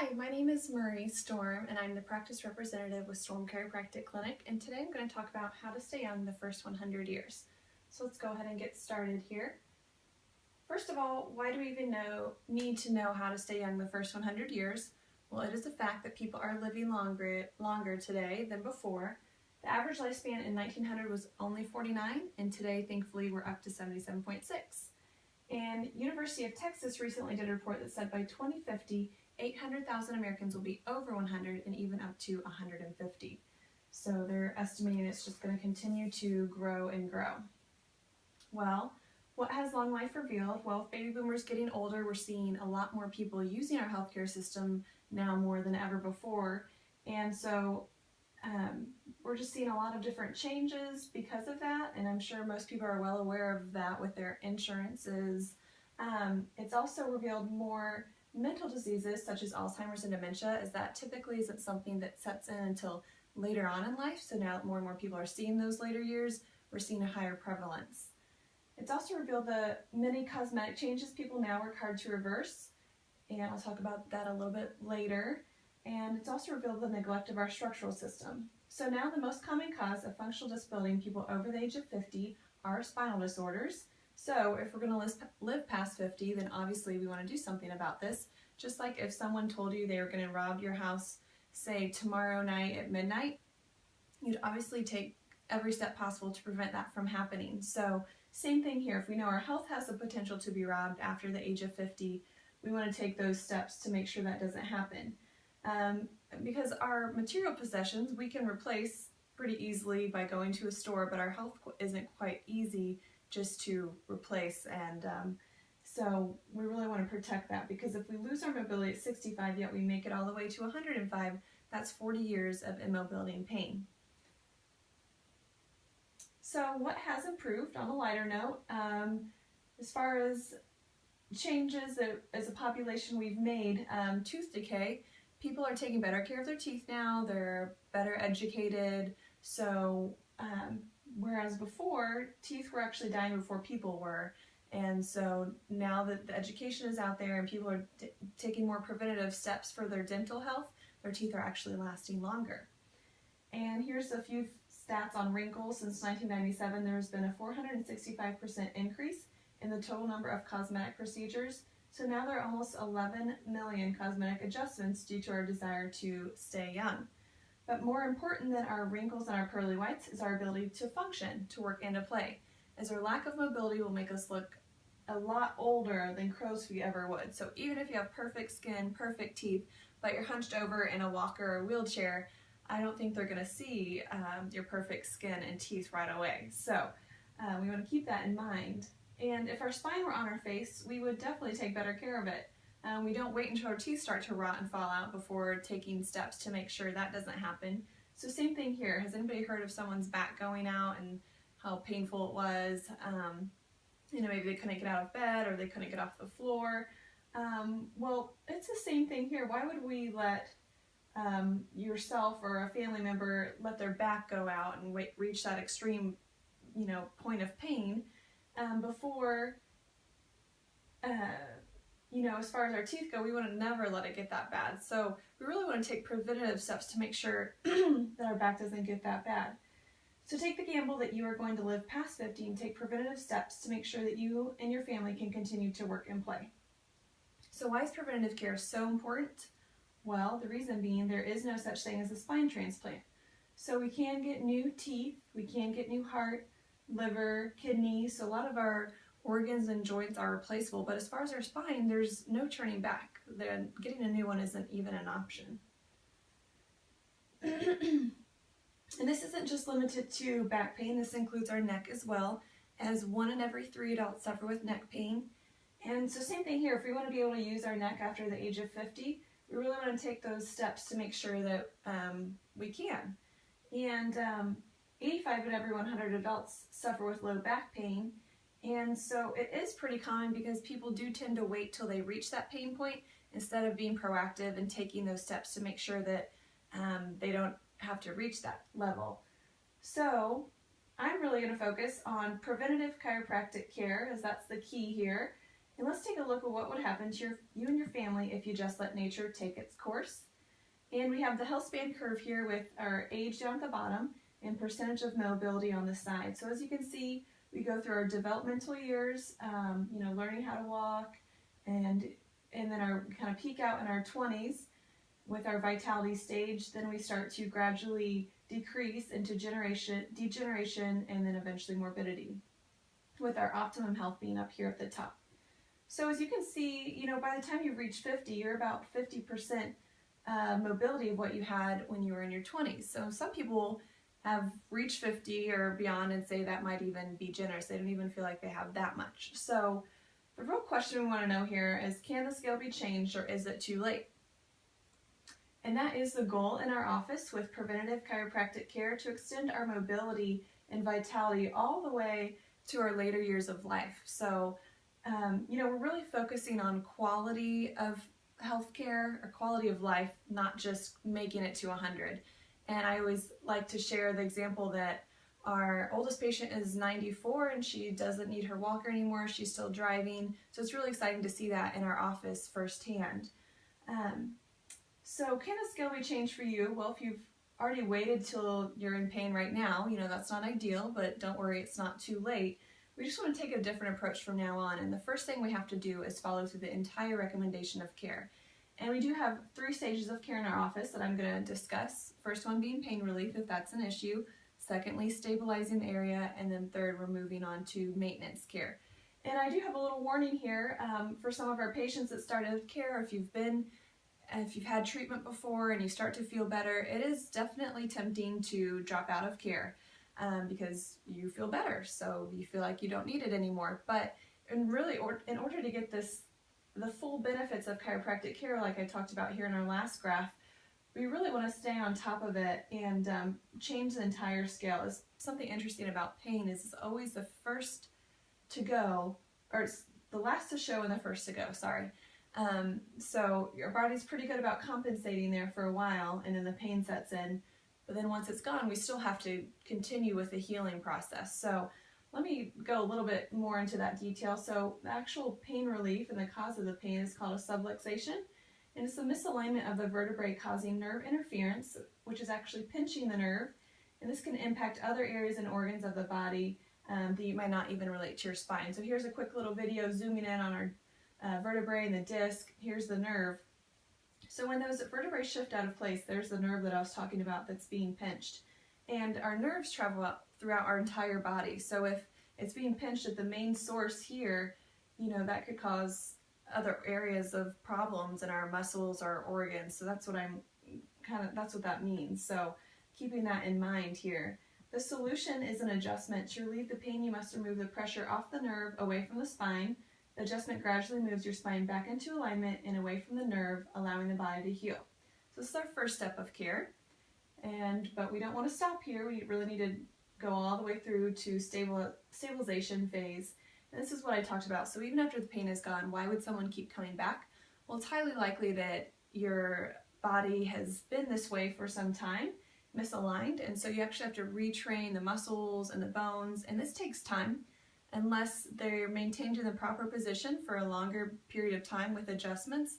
Hi, my name is Marie Storm, and I'm the practice representative with Storm Chiropractic Clinic, and today I'm going to talk about how to stay young the first 100 years. So let's go ahead and get started here. First of all, why do we even need to know how to stay young the first 100 years? Well, it is a fact that people are living longer today than before. The average lifespan in 1900 was only 49, and today, thankfully, we're up to 77.6. And University of Texas recently did a report that said by 2050, 800,000 Americans will be over 100 and even up to 150. So they're estimating it's just going to continue to grow and grow. Well, what has long life revealed? Well, with baby boomers getting older, we're seeing a lot more people using our healthcare system now more than ever before. And so we're just seeing a lot of different changes because of that. And I'm sure most people are well aware of that with their insurances. It's also revealed more mental diseases such as Alzheimer's and dementia, as that typically isn't something that sets in until later on in life. So now more and more people are seeing those later years, we're seeing a higher prevalence. It's also revealed the many cosmetic changes people now work hard to reverse, and I'll talk about that a little bit later. And it's also revealed the neglect of our structural system. So now the most common cause of functional disability in people over the age of 50 are spinal disorders. So if we're going to live past 50, then obviously we want to do something about this. Just like if someone told you they were going to rob your house, say tomorrow night at midnight, you'd obviously take every step possible to prevent that from happening. So same thing here. If we know our health has the potential to be robbed after the age of 50, we want to take those steps to make sure that doesn't happen. Because our material possessions we can replace pretty easily by going to a store, but our health isn't quite easy just to replace, and so we really want to protect that, because if we lose our mobility at 65 yet we make it all the way to 105, that's 40 years of immobility and pain. So what has improved on a lighter note, as far as changes that as a population we've made, tooth decay, people are taking better care of their teeth now, they're better educated, so whereas before, teeth were actually dying before people were. And so now that the education is out there and people are taking more preventative steps for their dental health, their teeth are actually lasting longer. And here's a few stats on wrinkles. Since 1997, there's been a 465% increase in the total number of cosmetic procedures. So now there are almost 11 million cosmetic adjustments due to our desire to stay young. But more important than our wrinkles and our pearly whites is our ability to function, to work, and to play, as our lack of mobility will make us look a lot older than crow's feet ever would. So even if you have perfect skin, perfect teeth, but you're hunched over in a walker or wheelchair, I don't think they're going to see your perfect skin and teeth right away. So we want to keep that in mind. And if our spine were on our face, we would definitely take better care of it. We don't wait until our teeth start to rot and fall out before taking steps to make sure that doesn't happen. So same thing here. Has anybody heard of someone's back going out and how painful it was? Maybe they couldn't get out of bed or they couldn't get off the floor. Well, it's the same thing here. Why would we let yourself or a family member let their back go out and reach that extreme, point of pain before, as far as our teeth go, we want to never let it get that bad. So we really want to take preventative steps to make sure that our back doesn't get that bad. So take the gamble that you are going to live past 50 and take preventative steps to make sure that you and your family can continue to work and play. So why is preventative care so important? Well, the reason being there is no such thing as a spine transplant. So we can get new teeth, we can get new heart, liver, kidneys, so a lot of our organs and joints are replaceable, but as far as our spine, there's no turning back. Getting a new one isn't even an option. And this isn't just limited to back pain, this includes our neck as well, as 1 in every 3 adults suffer with neck pain. And so same thing here, if we want to be able to use our neck after the age of 50, we really want to take those steps to make sure that we can. And 85 in every 100 adults suffer with low back pain. And so it is pretty common because people do tend to wait till they reach that pain point instead of being proactive and taking those steps to make sure that they don't have to reach that level. So I'm really going to focus on preventative chiropractic care, as that's the key here. And let's take a look at what would happen to you and your family if you just let nature take its course. And we have the health span curve here with our age down at the bottom and percentage of mobility on the side. So as you can see, we go through our developmental years, learning how to walk, and then our kind of peak out in our 20s with our vitality stage. Then we start to gradually decrease into degeneration, and then eventually morbidity, with our optimum health being up here at the top. So as you can see, by the time you reach 50, you're about 50% mobility of what you had when you were in your 20s. So some people have reached 50 or beyond and say that might even be generous. They don't even feel like they have that much. So the real question we want to know here is, can the scale be changed or is it too late? And that is the goal in our office with preventative chiropractic care, to extend our mobility and vitality all the way to our later years of life. So, we're really focusing on quality of healthcare or quality of life, not just making it to 100. And I always like to share the example that our oldest patient is 94 and she doesn't need her walker anymore. She's still driving. So it's really exciting to see that in our office firsthand. So can the scale be changed for you? Well, if you've already waited till you're in pain right now, that's not ideal, but don't worry, it's not too late. We just want to take a different approach from now on. And the first thing we have to do is follow through the entire recommendation of care. And we do have 3 stages of care in our office that I'm going to discuss. First one being pain relief, if that's an issue. Secondly, stabilizing the area. And then third, we're moving on to maintenance care. And I do have a little warning here for some of our patients that started care. If you've had treatment before and you start to feel better, it is definitely tempting to drop out of care because you feel better, so you feel like you don't need it anymore. But in order to get the full benefits of chiropractic care, like I talked about here in our last graph, we really want to stay on top of it and change the entire scale. Is something interesting about pain is it's always the first to go, or it's the last to show and the first to go, sorry. So your body's pretty good about compensating there for a while, and then the pain sets in. But then once it's gone, we still have to continue with the healing process. So let me go a little bit more into that detail. So the actual pain relief and the cause of the pain is called a subluxation, and it's the misalignment of the vertebrae causing nerve interference, which is actually pinching the nerve. And this can impact other areas and organs of the body that you might not even relate to your spine. So here's a quick little video zooming in on our vertebrae and the disc. Here's the nerve. So when those vertebrae shift out of place, there's the nerve that I was talking about that's being pinched. And our nerves travel up throughout our entire body. So if it's being pinched at the main source here, that could cause other areas of problems in our muscles, our organs. So that's what that's what that means. So keeping that in mind here. The solution is an adjustment. To relieve the pain, you must remove the pressure off the nerve away from the spine. The adjustment gradually moves your spine back into alignment and away from the nerve, allowing the body to heal. So this is our first step of care. But we don't want to stop here. We really need to go all the way through to stabilization phase. And this is what I talked about. So even after the pain is gone, why would someone keep coming back? Well, it's highly likely that your body has been this way for some time, misaligned, and so you actually have to retrain the muscles and the bones, and this takes time unless they're maintained in the proper position for a longer period of time with adjustments.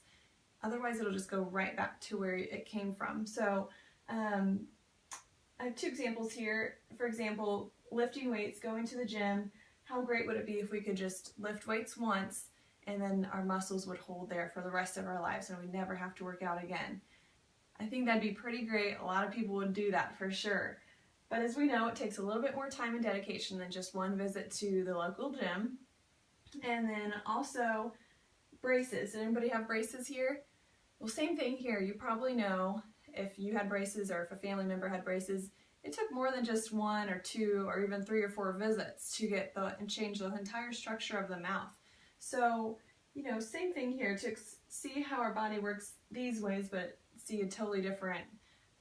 Otherwise, it'll just go right back to where it came from. So I have 2 examples here. For example, lifting weights, going to the gym. How great would it be if we could just lift weights once and then our muscles would hold there for the rest of our lives and we'd never have to work out again? I think that'd be pretty great. A lot of people would do that for sure. But as we know, it takes a little bit more time and dedication than just one visit to the local gym. And then also braces. Did anybody have braces here? Well, same thing here. You probably know if you had braces or if a family member had braces, it took more than just 1 or 2 or even 3 or 4 visits to get and change the entire structure of the mouth. So, same thing here, to see how our body works these ways, but see a totally different,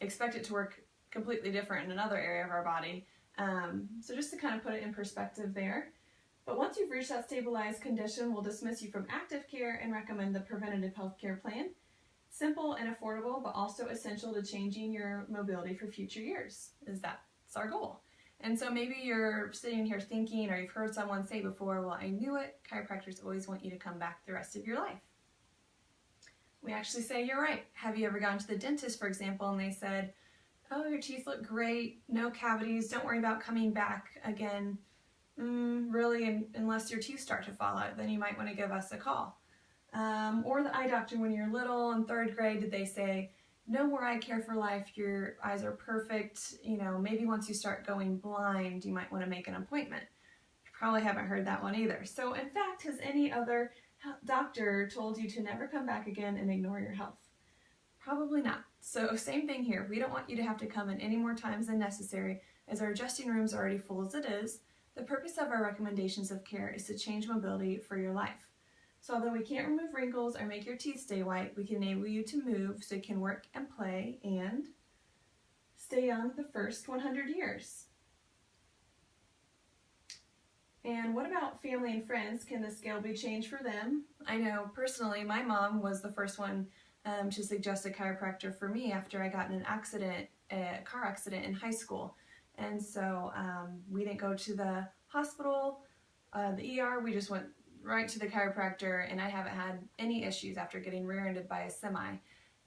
expect it to work completely different in another area of our body. So just to kind of put it in perspective there. But once you've reached that stabilized condition, we'll dismiss you from active care and recommend the preventative health care plan. Simple and affordable, but also essential to changing your mobility for future years. That's our goal. And so maybe you're sitting here thinking, or you've heard someone say before, well, I knew it, chiropractors always want you to come back the rest of your life. We actually say, you're right. Have you ever gone to the dentist, for example, and they said, oh, your teeth look great, no cavities, don't worry about coming back again. Really, unless your teeth start to fall out, then you might want to give us a call. Or the eye doctor when you're little in 3rd grade, did they say, no more eye care for life, your eyes are perfect, you know, maybe once you start going blind, you might want to make an appointment. You probably haven't heard that one either. So in fact, has any other doctor told you to never come back again and ignore your health? Probably not. So same thing here. We don't want you to have to come in any more times than necessary, as our adjusting room's already full as it is. The purpose of our recommendations of care is to change mobility for your life. So although we can't remove wrinkles or make your teeth stay white, we can enable you to move so you can work and play and stay young the first 100 years. And what about family and friends? Can the scale be changed for them? I know personally my mom was the first one to suggest a chiropractor for me after I got in an accident, a car accident in high school. And so we didn't go to the hospital, the ER, we just went right to the chiropractor, and I haven't had any issues after getting rear-ended by a semi.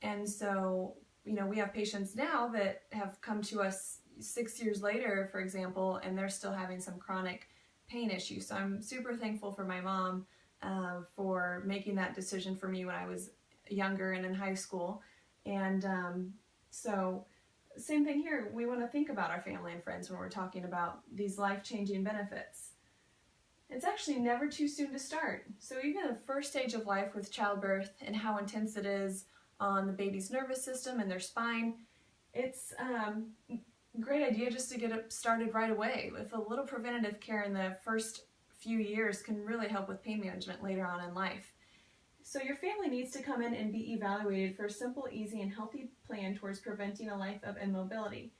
And so, you know, we have patients now that have come to us 6 years later, for example, and they're still having some chronic pain issues. So I'm super thankful for my mom for making that decision for me when I was younger and in high school. And so same thing here, we want to think about our family and friends when we're talking about these life-changing benefits. It's actually never too soon to start. So even the first stage of life with childbirth and how intense it is on the baby's nervous system and their spine, it's a great idea just to get it started right away. With a little preventative care in the first few years can really help with pain management later on in life. So your family needs to come in and be evaluated for a simple, easy, and healthy plan towards preventing a life of immobility.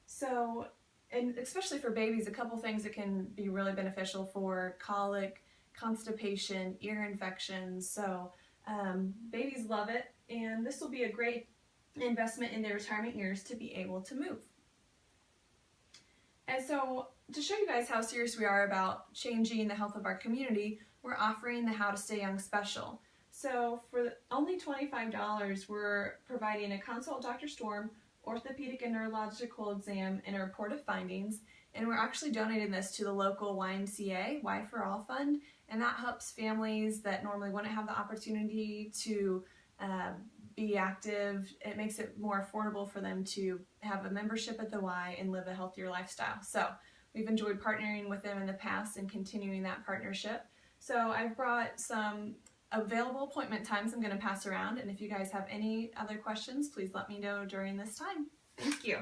So, and especially for babies, a couple things that can be really beneficial for colic, constipation, ear infections. So babies love it, and this will be a great investment in their retirement years to be able to move. And so to show you guys how serious we are about changing the health of our community, we're offering the How to Stay Young special. So for only $25, we're providing a consult with Dr. Storm, orthopedic and neurological exam, and a report of findings. And we're actually donating this to the local YMCA, Y for All Fund, and that helps families that normally wouldn't have the opportunity to be active. It makes it more affordable for them to have a membership at the Y and live a healthier lifestyle. So we've enjoyed partnering with them in the past and continuing that partnership. So I've brought some available appointment times I'm going to pass around, and if you guys have any other questions, please let me know during this time. Thank you.